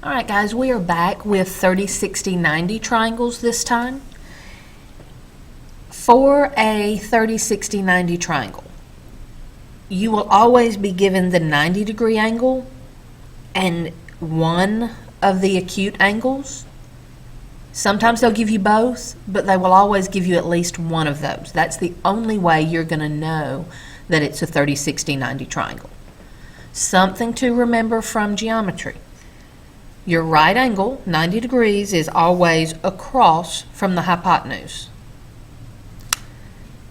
All right, guys, we are back with 30, 60, 90 triangles this time. For a 30, 60, 90 triangle, you will always be given the 90-degree angle and one of the acute angles. Sometimes they'll give you both, but they will always give you at least one of those. That's the only way you're going to know that it's a 30, 60, 90 triangle. Something to remember from geometry. Your right angle, 90 degrees, is always across from the hypotenuse.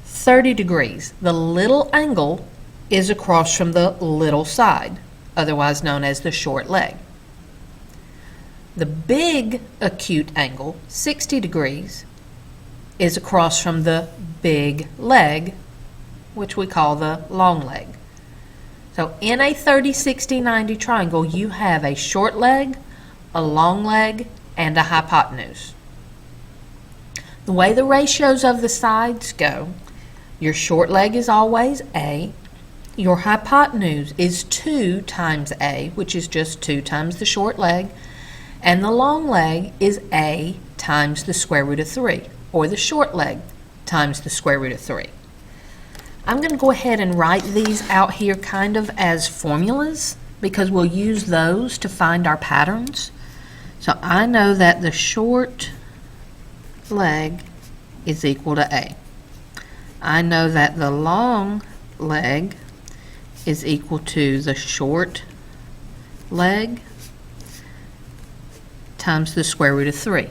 30 degrees, the little angle is across from the little side, otherwise known as the short leg. The big acute angle, 60 degrees, is across from the big leg, which we call the long leg. So in a 30, 60, 90 triangle, you have a short leg, a long leg, and a hypotenuse. The way the ratios of the sides go, your short leg is always A, your hypotenuse is 2 times A, which is just 2 times the short leg, and the long leg is A times the square root of 3, or the short leg times the square root of 3. I'm going to go ahead and write these out here kind of as formulas because we'll use those to find our patterns. So I know that the short leg is equal to A. I know that the long leg is equal to the short leg times the square root of 3.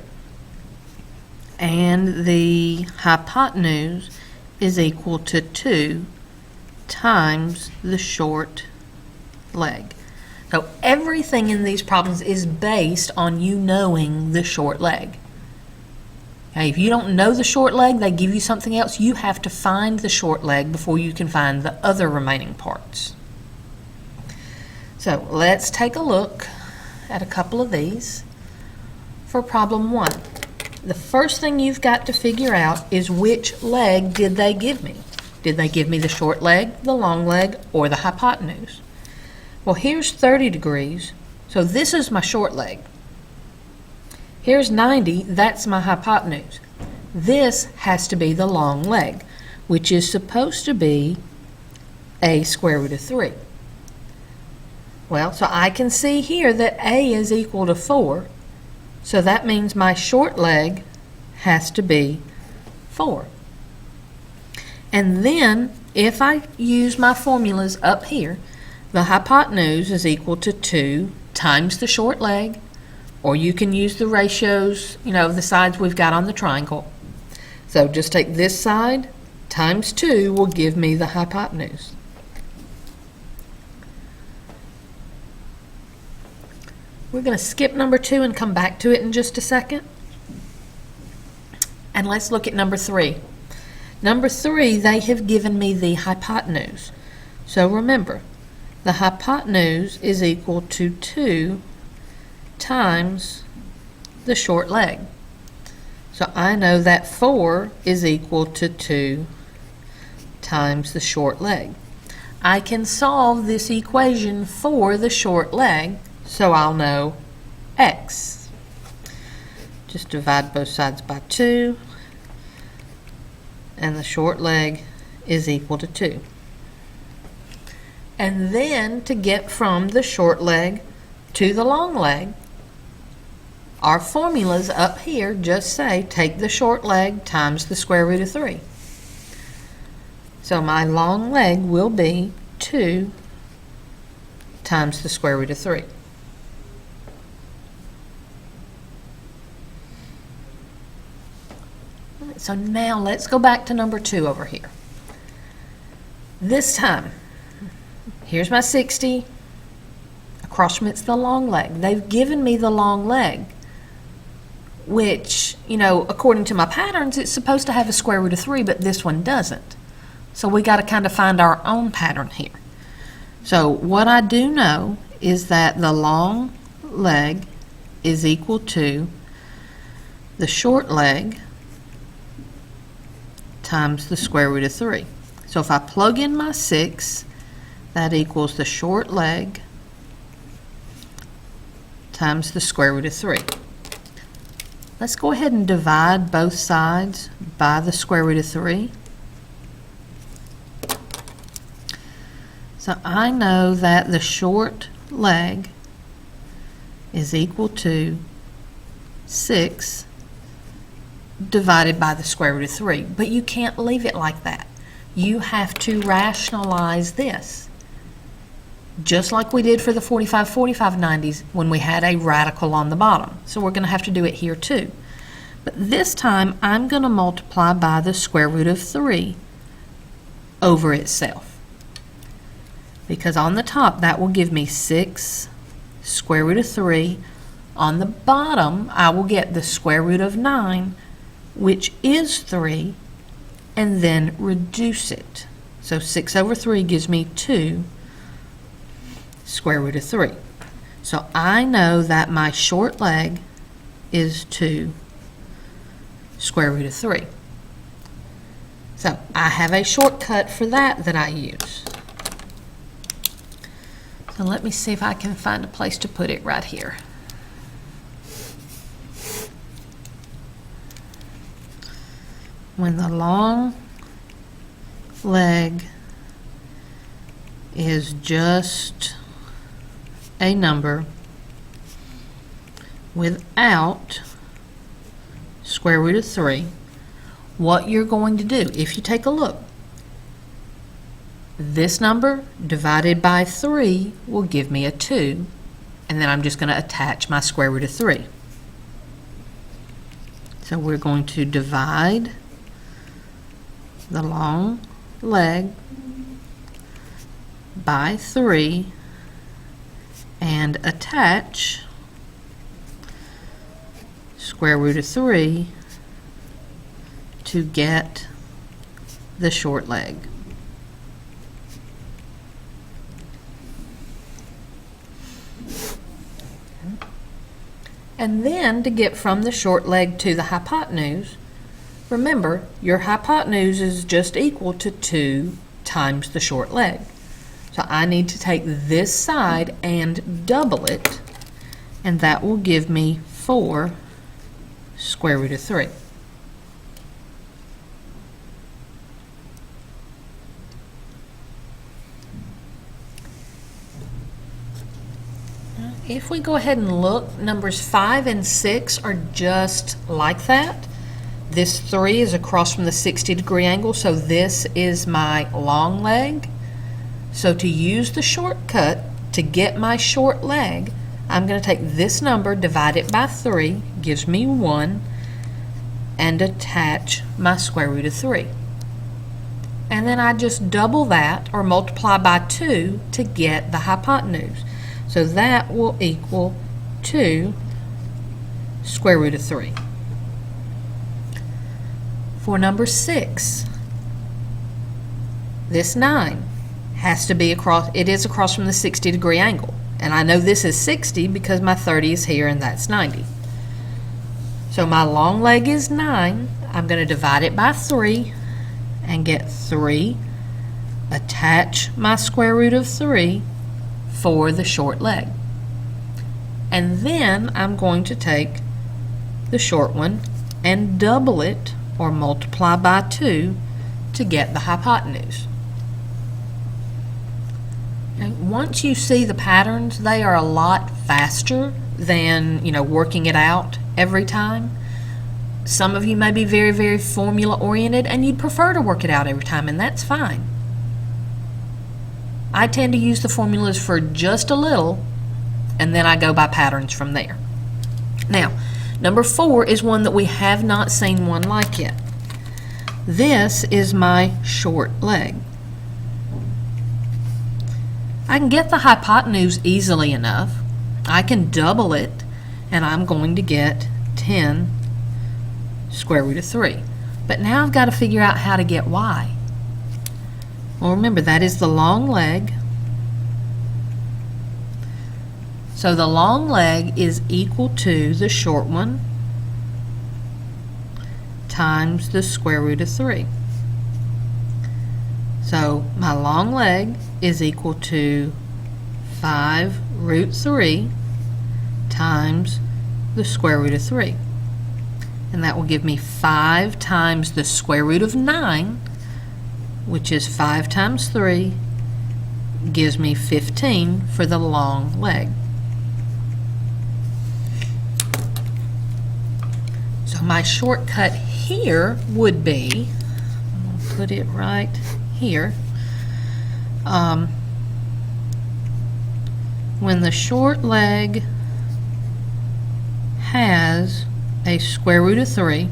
And the hypotenuse is equal to 2 times the short leg. So everything in these problems is based on you knowing the short leg. Okay, if you don't know the short leg, they give you something else. You have to find the short leg before you can find the other remaining parts. So let's take a look at a couple of these. For problem 1, the first thing you've got to figure out is which leg did they give me? Did they give me the short leg, the long leg, or the hypotenuse? Well, here's 30 degrees, so this is my short leg. Here's 90, that's my hypotenuse. This has to be the long leg, which is supposed to be A square root of 3. Well, so I can see here that A is equal to 4, so that means my short leg has to be 4. And then, if I use my formulas up here, the hypotenuse is equal to 2 times the short leg, or you can use the ratios, of the sides we've got on the triangle. So just take this side times 2 will give me the hypotenuse. We're going to skip number 2 and come back to it in just a second. And let's look at number 3. Number 3, they have given me the hypotenuse. So remember, the hypotenuse is equal to 2 times the short leg. So I know that 4 is equal to 2 times the short leg. I can solve this equation for the short leg, so I'll know x. Just divide both sides by 2, and the short leg is equal to 2. And then to get from the short leg to the long leg, our formulas up here just say take the short leg times the square root of 3. So my long leg will be 2 times the square root of 3. So now let's go back to number 2 over here. This time, here's my 60. Across from it's the long leg. They've given me the long leg, which, according to my patterns, it's supposed to have a square root of 3, but this one doesn't. So we got to kind of find our own pattern here. So what I do know is that the long leg is equal to the short leg times the square root of 3. So if I plug in my 6, that equals the short leg times the square root of 3. Let's go ahead and divide both sides by the square root of 3. So I know that the short leg is equal to 6 divided by the square root of 3. But you can't leave it like that. You have to rationalize this. Just like we did for the 45, 45, 90s when we had a radical on the bottom. So we're going to have to do it here too. But this time I'm going to multiply by the square root of 3 over itself. Because on the top that will give me 6 square root of 3. On the bottom I will get the square root of 9, which is 3, and then reduce it. So 6 over 3 gives me 2 square root of 3. So I know that my short leg is 2 square root of 3. So I have a shortcut for that I use. So let me see if I can find a place to put it right here. When the long leg is just a number without square root of 3, what you're going to do, if you take a look, this number divided by 3 will give me a 2, and then I'm just going to attach my square root of 3. So we're going to divide the long leg by 3 and attach square root of 3 to get the short leg. And then to get from the short leg to the hypotenuse, remember your hypotenuse is just equal to 2 times the short leg. So I need to take this side and double it, and that will give me 4 square root of 3. If we go ahead and look, numbers 5 and 6 are just like that. This 3 is across from the 60-degree angle, so this is my long leg. So to use the shortcut to get my short leg, I'm going to take this number, divide it by 3, gives me 1, and attach my square root of 3. And then I just double that, or multiply by 2, to get the hypotenuse. So that will equal 2 square root of 3. For number 6, this 9 has to be across, it is across from the 60-degree angle. And I know this is 60 because my 30 is here and that's 90. So my long leg is 9. I'm going to divide it by 3 and get 3, attach my square root of 3 for the short leg. And then I'm going to take the short one and double it, or multiply by 2, to get the hypotenuse. And once you see the patterns, they are a lot faster than, working it out every time. Some of you may be very, very formula oriented and you'd prefer to work it out every time, and that's fine. I tend to use the formulas for just a little, and then I go by patterns from there. Now, number 4 is one that we have not seen one like yet. This is my short leg. I can get the hypotenuse easily enough. I can double it, and I'm going to get 10 square root of 3. But now I've got to figure out how to get y. Well, remember, that is the long leg. So the long leg is equal to the short one times the square root of 3. So my long leg is equal to 5 root 3 times the square root of 3. And that will give me 5 times the square root of 9, which is 5 times 3, gives me 15 for the long leg. So my shortcut here would be, I'll put it right here, when the short leg has a square root of 3,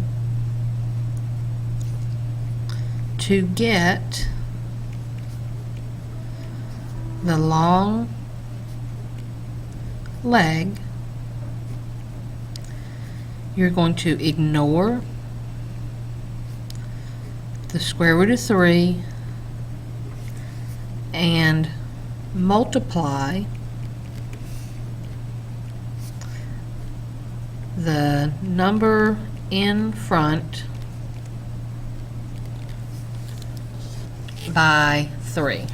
to get the long leg, you're going to ignore the square root of 3 and multiply the number in front by 3.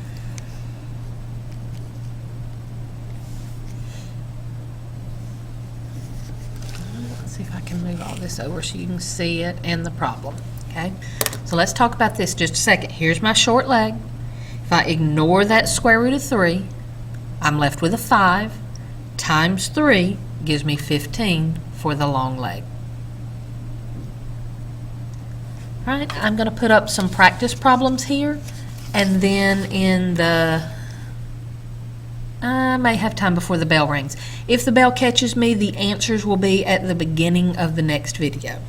Let's see if I can move all this over so you can see it and the problem. Okay, so let's talk about this just a second. Here's my short leg. If I ignore that square root of 3, I'm left with a 5 times 3 gives me 15 for the long leg. All right, I'm going to put up some practice problems here, and then in the, I may have time before the bell rings. If the bell catches me, the answers will be at the beginning of the next video.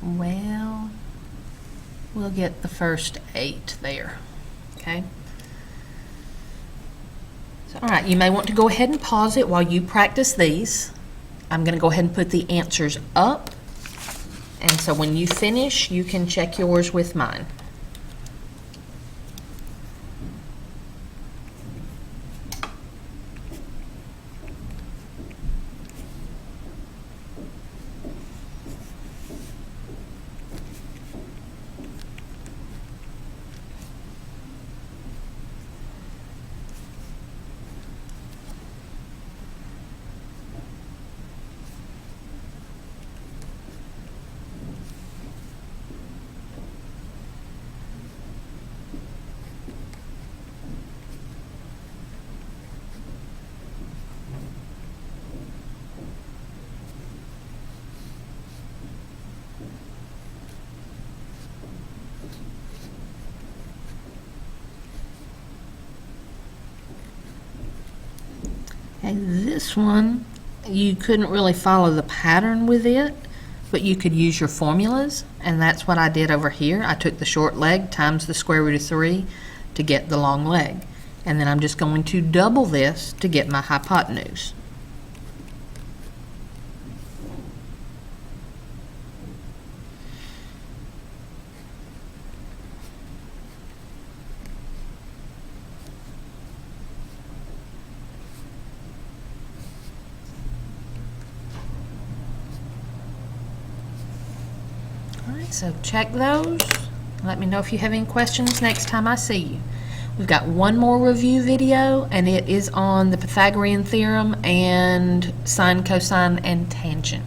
Well, we'll get the first 8 there, okay? So, all right, you may want to go ahead and pause it while you practice these. I'm going to go ahead and put the answers up, and so when you finish, you can check yours with mine. And this one, you couldn't really follow the pattern with it, but you could use your formulas, and that's what I did over here. I took the short leg times the square root of 3 to get the long leg, and then I'm just going to double this to get my hypotenuse. So check those. Let me know if you have any questions next time I see you. We've got one more review video, and it is on the Pythagorean theorem and sine, cosine, and tangent.